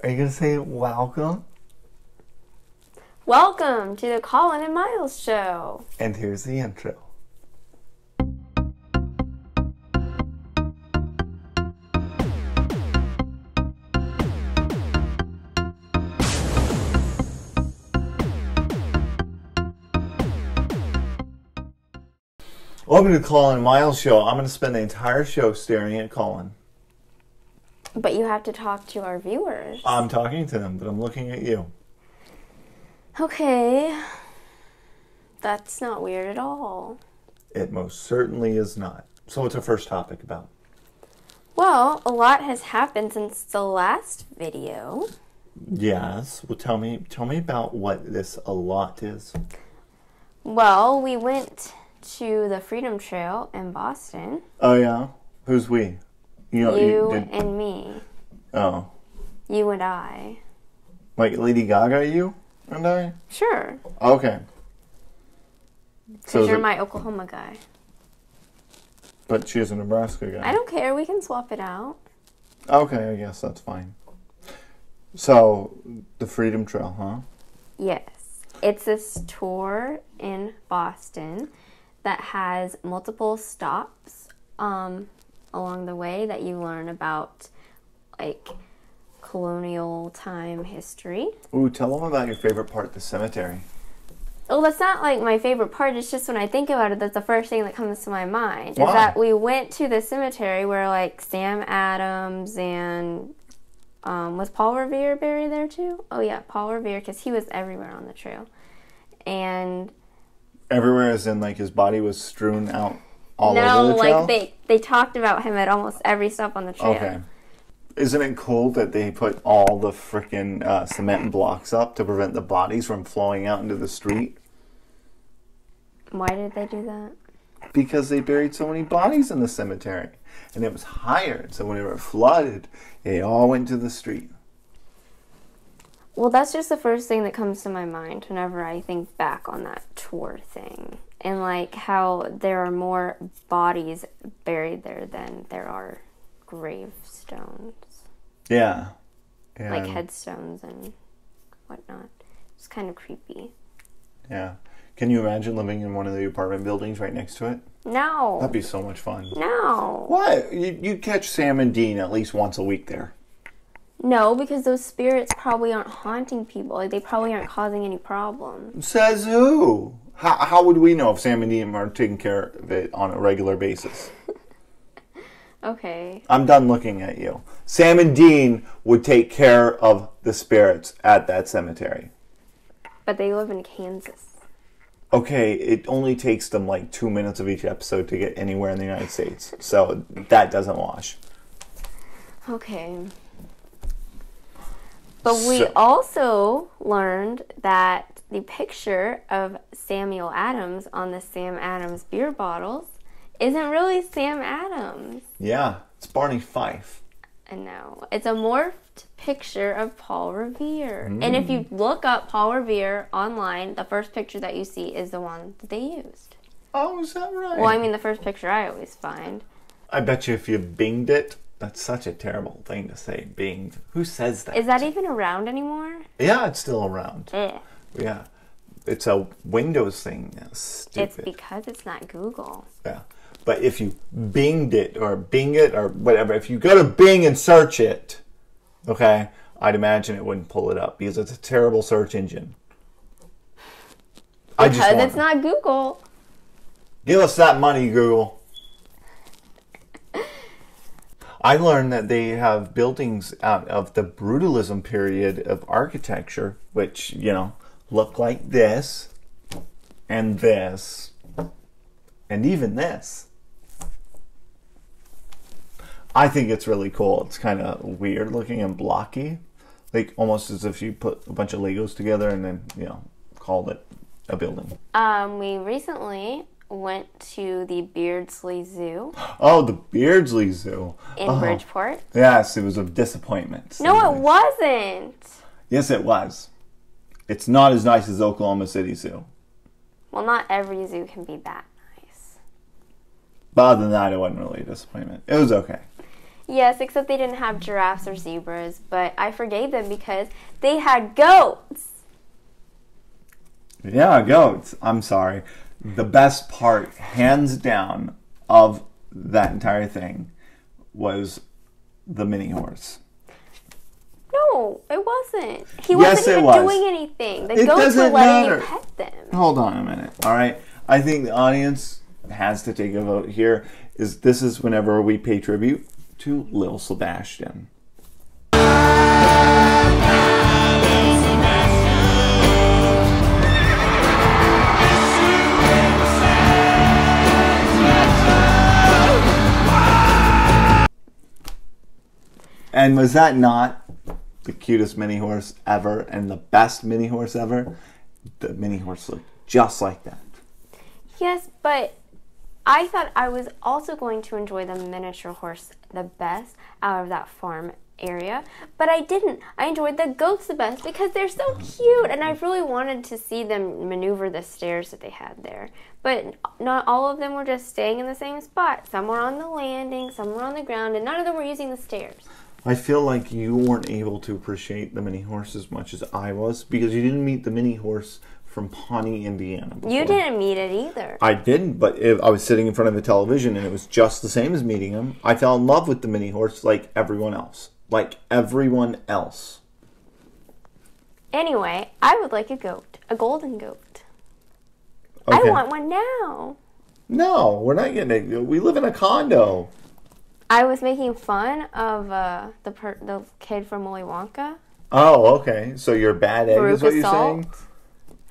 Are you going to say welcome? Welcome to the Colin and Miles show. And here's the intro. Welcome to the Colin and Miles show. I'm going to spend the entire show staring at Colin. But you have to talk to our viewers. I'm talking to them, but I'm looking at you. Okay. That's not weird at all. It most certainly is not. So what's our first topic about? Well, a lot has happened since the last video. Yes. Well, tell me about what this a lot is. Well, we went to the Freedom Trail in Boston. Oh, yeah? Who's we? You and me. Oh. You and I. Like Lady Gaga, you and I? Sure. Okay. Because you're my Oklahoma guy. But she's a Nebraska guy. I don't care. We can swap it out. Okay, I guess that's fine. So, the Freedom Trail, huh? Yes. It's this tour in Boston that has multiple stops along the way that you learn about, like, colonial time history. Ooh, tell them about your favorite part, the cemetery. Well, that's not, like, my favorite part. It's just when I think about it, that's the first thing that comes to my mind. Why? Is that we went to the cemetery where, like, Sam Adams and... was Paul Revere buried there, too? Oh, yeah, Paul Revere, because he was everywhere on the trail. And... Everywhere as in, like, his body was strewn out all over the trail? No, like, they talked about him at almost every stop on the trail. Okay. Isn't it cool that they put all the frickin' cement blocks up to prevent the bodies from flowing out into the street? Why did they do that? Because they buried so many bodies in the cemetery. And it was higher. So whenever it flooded, they all went to the street. Well, that's just the first thing that comes to my mind whenever I think back on that tour thing. And, like, how there are more bodies buried there than there are gravestones. Yeah. Like headstones and whatnot. It's kind of creepy. Yeah. Can you imagine living in one of the apartment buildings right next to it? No. That'd be so much fun. No. What? You'd catch Sam and Dean at least once a week there. No, because those spirits probably aren't haunting people. Like, they probably aren't causing any problems. Says who? How would we know if Sam and Dean are taking care of it on a regular basis? Okay. I'm done looking at you. Sam and Dean would take care of the spirits at that cemetery. But they live in Kansas. Okay, it only takes them like 2 minutes of each episode to get anywhere in the United States. So that doesn't wash. Okay. But we also learned that the picture of Samuel Adams on the Sam Adams beer bottles isn't really Sam Adams. Yeah, it's Barney Fife. No, it's a morphed picture of Paul Revere. And if you look up Paul Revere online, the first picture that you see is the one that they used. Oh, is that right? Well, I mean, the first picture I always find. I bet you if you binged it, that's such a terrible thing to say, binged. Who says that? Is that even around anymore? Yeah, it's still around. Yeah. It's a Windows thing. Stupid. It's because it's not Google. Yeah. But if you binged it or Bing it or whatever, if you go to Bing and search it, okay, I'd imagine it wouldn't pull it up because it's a terrible search engine. Because it's not Google. Give us that money, Google. I learned that they have buildings out of the brutalism period of architecture, which, you know, look like this, and this, and even this. I think it's really cool. It's kind of weird looking and blocky. Like, almost as if you put a bunch of Legos together and then, you know, called it a building. We recently went to the Beardsley Zoo. Oh, the Beardsley Zoo. In Bridgeport. Yes, it was a disappointment. No, it wasn't. Yes, it was. It's not as nice as Oklahoma City Zoo. Well, not every zoo can be that nice. But other than that, it wasn't really a disappointment. It was okay. Yes, except they didn't have giraffes or zebras, but I forgave them because they had goats. Yeah, goats. I'm sorry. The best part, hands down, of that entire thing was the mini horse. No, it wasn't. He wasn't even doing anything. The goats were letting you pet them. Hold on a minute, all right? I think the audience has to take a vote here. This is whenever we pay tribute to Lil Sebastian. And was that not the cutest mini horse ever and the best mini horse ever? The mini horse looked just like that. Yes, but I thought I was also going to enjoy the miniature horse the best out of that farm area, but I didn't. I enjoyed the goats the best because they're so cute, and I really wanted to see them maneuver the stairs that they had there. But not all of them were just staying in the same spot. Some were on the landing, some were on the ground, and none of them were using the stairs. I feel like you weren't able to appreciate the mini horse as much as I was because you didn't meet the mini horse from Pawnee, Indiana before. You didn't meet it either. I didn't, but I was sitting in front of the television and it was just the same as meeting him. I fell in love with the mini horse like everyone else. Like everyone else. Anyway, I would like a goat. A golden goat. Okay. I want one now. No, we're not getting it. We live in a condo. I was making fun of the kid from Willy Wonka. Oh, okay. So you're a bad egg is what you're saying?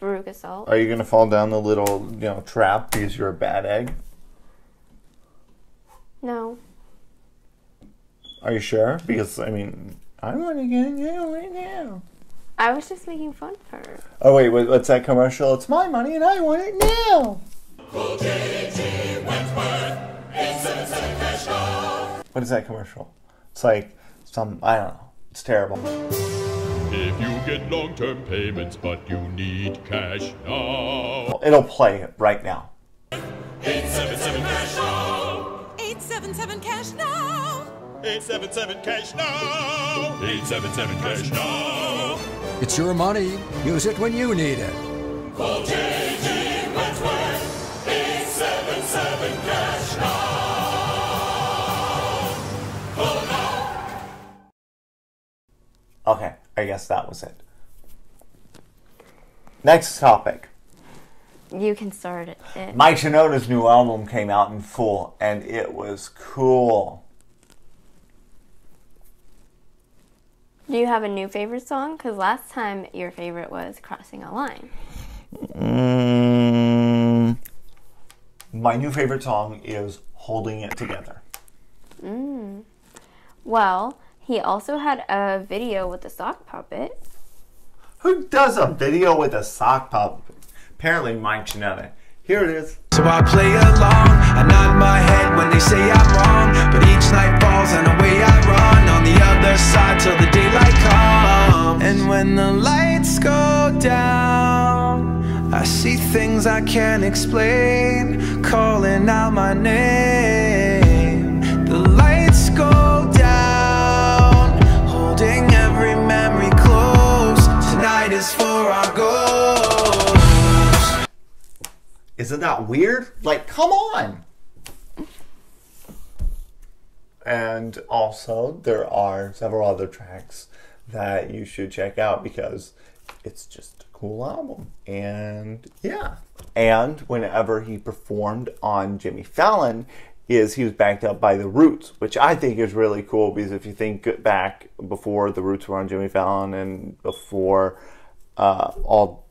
Veruca Salt. Are you going to fall down the little, trap because you're a bad egg? No. Are you sure? Because, I want to get you right now. I was just making fun of her. Oh, wait, what's that commercial? It's my money and I want it now. What is that commercial? It's like I don't know. It's terrible. If you get long-term payments, but you need cash now. It'll play it right now. 877 cash now. 877 cash now. 877 cash now. 877 cash now. It's your money. Use it when you need it. Call J.G. Wentworth. 877 cash now. Call now. Okay, I guess that was it. Next topic. You can start it. Mike Shinoda's new album came out in full, and it was cool. Do you have a new favorite song? Because last time your favorite was Crossing a Line. My new favorite song is Holding It Together. Well, he also had a video with a sock puppet. Who does a video with a sock puppet? Apparently Mike Shinoda. Here it is. So I play along, I nod my head when they say I'm wrong, but each night falls and away I run on the other side till the daylight comes. And when the lights go down, I see things I can't explain, calling out my name. The lights go down, holding every memory close. Tonight is for our goals. Isn't that weird? Like, come on! And also, there are several other tracks that you should check out because it's just a cool album. And yeah. And whenever he performed on Jimmy Fallon, he was backed up by The Roots, which I think is really cool because if you think back before The Roots were on Jimmy Fallon and before all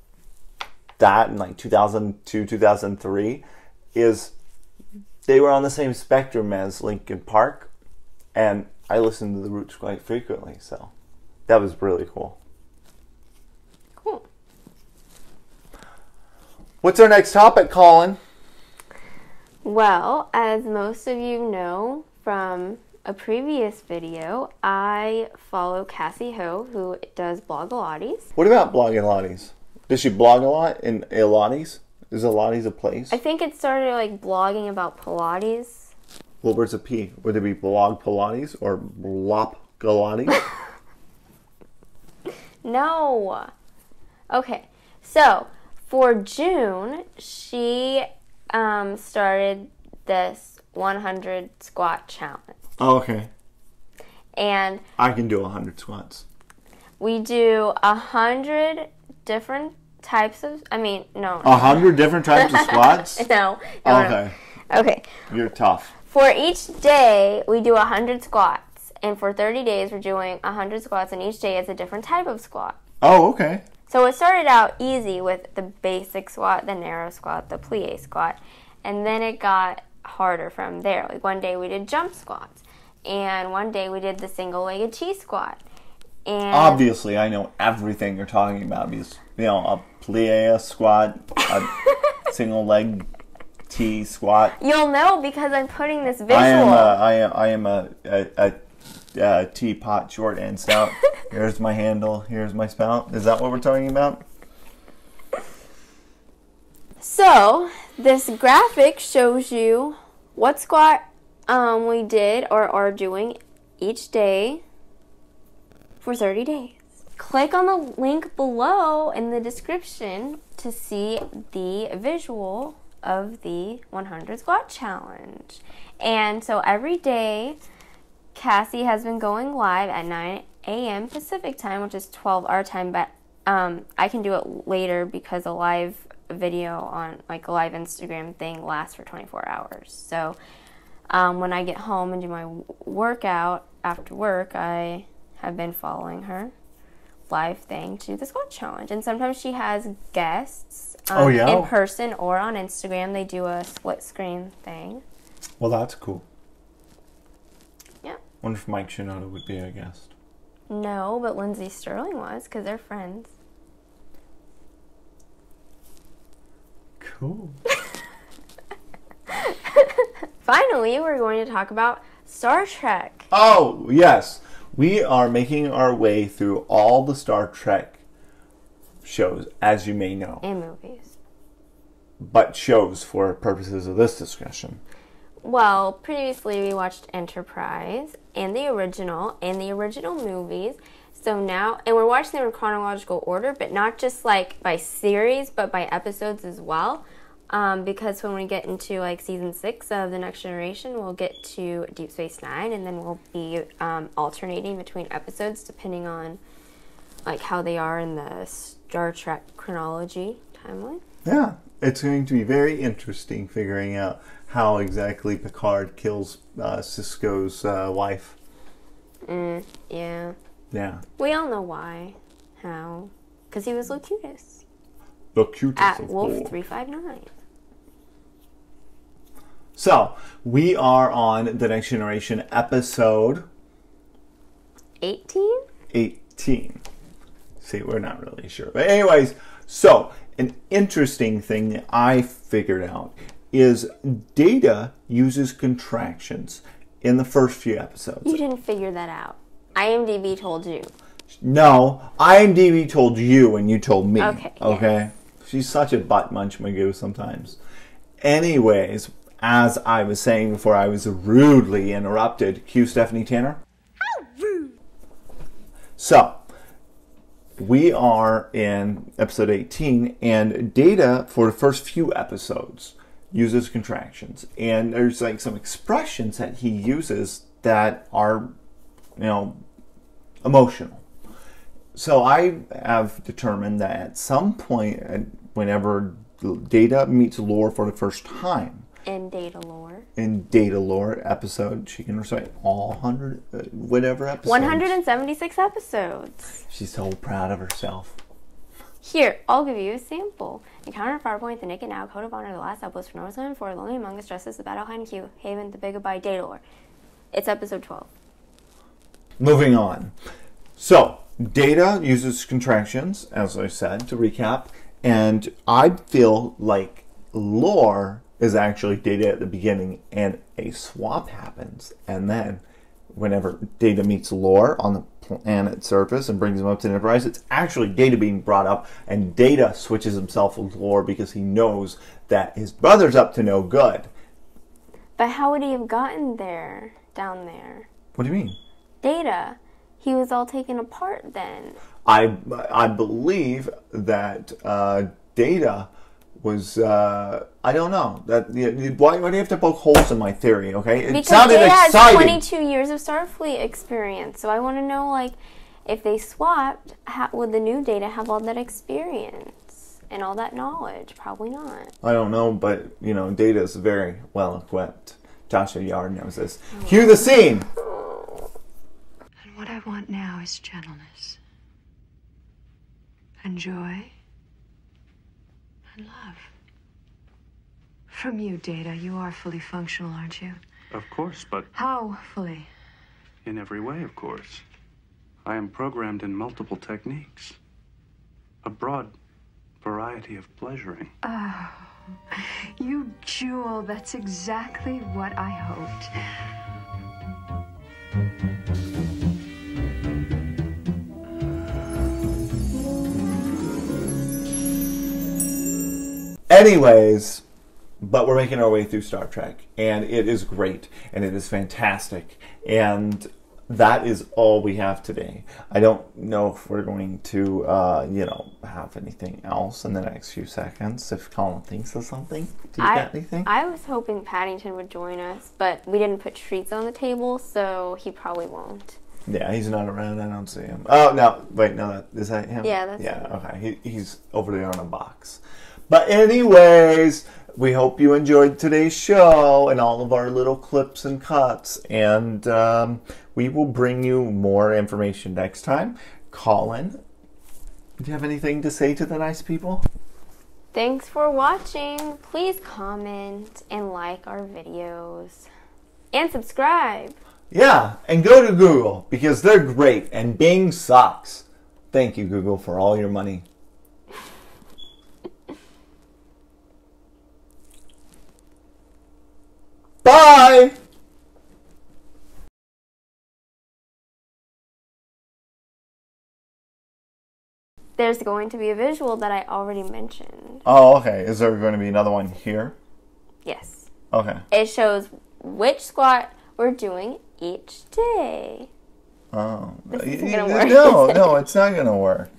that in like 2002, 2003, is they were on the same spectrum as Linkin Park, and I listened to The Roots quite frequently, so that was really cool. Cool. What's our next topic, Colin? Well, as most of you know from a previous video, I follow Cassie Ho, who does Blogilates. What about Blogilates? Does she blog a lot in Pilates? Is Pilates a place? I think it started like blogging about Pilates. What was a P? Would it be blog Pilates or blop Pilates? No. Okay. So, for June, she started this 100 squat challenge. Oh, okay. And I can do 100 squats. we do 100 different types of, no. 100 different types of squats? No. Okay. Okay. You're tough. For each day, we do 100 squats. And for 30 days, we're doing 100 squats, and each day is a different type of squat. Oh, okay. So it started out easy with the basic squat, the narrow squat, the plie squat. And then it got harder from there. Like one day we did jump squats. And one day we did the single-legged T squat. And Obviously, I know everything you're talking about because, a plie squat, a single leg T squat. you'll know because I'm putting this visual. I am a teapot, short and stout. Here's my handle. Here's my spout. Is that what we're talking about? So this graphic shows you what squat we did or are doing each day for 30 days. Click on the link below in the description to see the visual of the 100 squat challenge. And so every day, Cassie has been going live at 9 a.m. Pacific time, which is 12 our time, but I can do it later because a live video on like a live Instagram thing lasts for 24 hours. So when I get home and do my workout after work, I have been following her live thing to the squat challenge. And sometimes she has guests in person or on Instagram. They do a split screen thing. Well, that's cool. Yeah. Wonder if Mike Shinoda would be a guest. No, but Lindsay Sterling was because they're friends. Cool. Finally, we're going to talk about Star Trek. Oh, yes. We are making our way through all the Star Trek shows, as you may know. And movies. But shows for purposes of this discussion. Well, previously we watched Enterprise and the original movies. So now, and we're watching them in chronological order, but not just like by series, but by episodes as well. Because when we get into like season 6 of The Next Generation, we'll get to Deep Space Nine, and then we'll be alternating between episodes depending on like how they are in the Star Trek chronology timeline. Yeah, it's going to be very interesting figuring out how exactly Picard kills Sisko's wife. Yeah. Yeah. We all know why. How. Because he was Locutus. Locutus At of Wolf Thor. 359. So, we are on The Next Generation episode 18? 18. See, we're not really sure. But anyways, so, an interesting thing that I figured out is Data uses contractions in the first few episodes. You didn't figure that out. IMDb told you. No, IMDb told you and you told me. Okay. Okay? She's such a butt munch magoo sometimes. Anyways, as I was saying before I was rudely interrupted, cue Stephanie Tanner. How rude! So, we are in episode 18, and Data, for the first few episodes, uses contractions. And there's like some expressions that he uses that are, emotional. So I have determined that at some point, whenever Data meets Lore for the first time, In Data Lore. in Data Lore episode, she can recite all 100, whatever episodes. 176 episodes. She's so proud of herself. Here, I'll give you a sample. Encounter Farpoint, the Naked Now, Code of Honor, The Last Outpost, for North 4, Lonely Among Us, Justice, The Battle Behind Q, Haven, The Big Goodbye, Data Lore. It's episode 12. Moving on. So, Data uses contractions, as I said, to recap, and I feel like Lore is actually Data at the beginning, and a swap happens, and then whenever Data meets Lore on the planet surface and brings him up to Enterprise, it's actually Data being brought up, and Data switches himself with Lore because he knows that his brother's up to no good. But how would he have gotten there, down there? What do you mean? Data. He was all taken apart then. I believe that Data was I don't know that why do you have to poke holes in my theory? Okay, it Because sounded Data has exciting. 22 years of Starfleet experience, so I want to know, like, if they swapped, would the new Data have all that experience and all that knowledge? Probably not. I don't know, but you know, Data is very well equipped. Joshua Yard knows this. Cue the scene. And what I want now is gentleness, and joy, and love. From you, Data, you are fully functional, aren't you? Of course, but How fully? in every way, of course. I am programmed in multiple techniques. A broad variety of pleasuring. Oh, you jewel, that's exactly what I hoped. Anyways, but we're making our way through Star Trek, and it is great, and it is fantastic, and that is all we have today. I don't know if we're going to, have anything else in the next few seconds. If Colin thinks of something, do you got anything? I was hoping Paddington would join us, but we didn't put treats on the table, so he probably won't. Yeah, he's not around. I don't see him. Oh no! Wait, no, is that him? Yeah, that's him. Okay. He's over there on a box. But anyways, we hope you enjoyed today's show and all of our little clips and cuts. And we will bring you more information next time. Colin, do you have anything to say to the nice people? Thanks for watching. Please comment and like our videos. And subscribe. Yeah, and go to Google because they're great and Bing sucks. Thank you, Google, for all your money. Bye! There's going to be a visual that I already mentioned. Oh, okay. Is there going to be another one here? Yes. Okay. It shows which squat we're doing each day. Oh. This isn't gonna work, No, it's not going to work.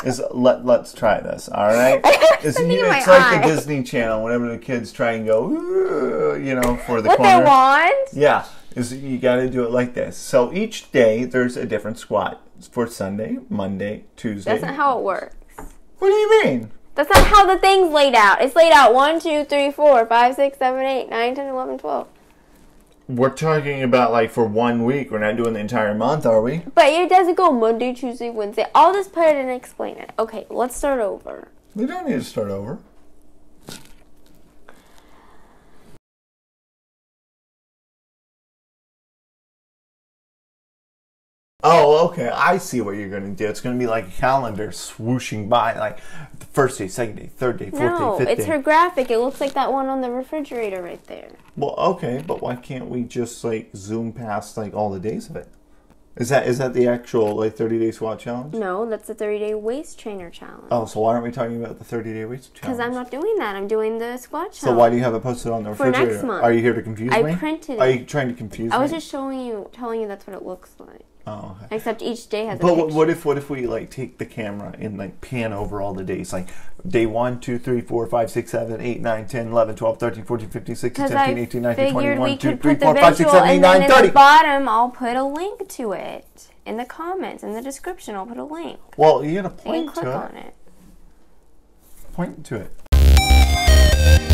Let's try this, all right? It's in my like eye. the Disney Channel whenever the kids try and go, "Ooh," for the What corner. they want? Yeah, you got to do it like this. So each day there's a different squat. It's for Sunday, Monday, Tuesday. That's not how it works. What do you mean? That's not how the thing's laid out. It's laid out 1, 2, 3, 4, 5, 6, 7, 8, 9, 10, 11, 12. We're talking about like for 1 week. We're not doing the entire month, are we? But it doesn't go Monday, Tuesday, Wednesday. I'll just put it and explain it. Okay, let's start over. We don't need to start over. Oh, okay. I see what you're going to do. It's going to be like a calendar swooshing by, like the first day, second day, third day, fourth No, day, fifth it's day. her graphic. It looks like that one on the refrigerator right there. Well, okay, but why can't we just like zoom past like all the days of it? Is that the actual like 30-day squat challenge? No, that's the 30-day waist trainer challenge. Oh, so why aren't we talking about the 30-day waist challenge? Because I'm not doing that. I'm doing the squat challenge. So why do you have it posted on the For refrigerator? next month. Are you here to confuse me? I printed Are it. you trying to confuse me? I was just telling you that's what it looks like. Oh, okay. Except each day has a But picture. what if we like take the camera and like pan over all the days, like day 1, 2, 3, 4, 5, 6, 7, 8, 9, 10, 11, 12, 13, 14, 15, 16, Because 17, I 18, 19, 20, figured 21, we 2, could 3, put 4, the 5, 6, visual 7, 8, and 9, then in 30. the bottom I'll put a link to it. In the comments, in the description, I'll put a link. Well, you gotta You can point click to on it. it. Point to it.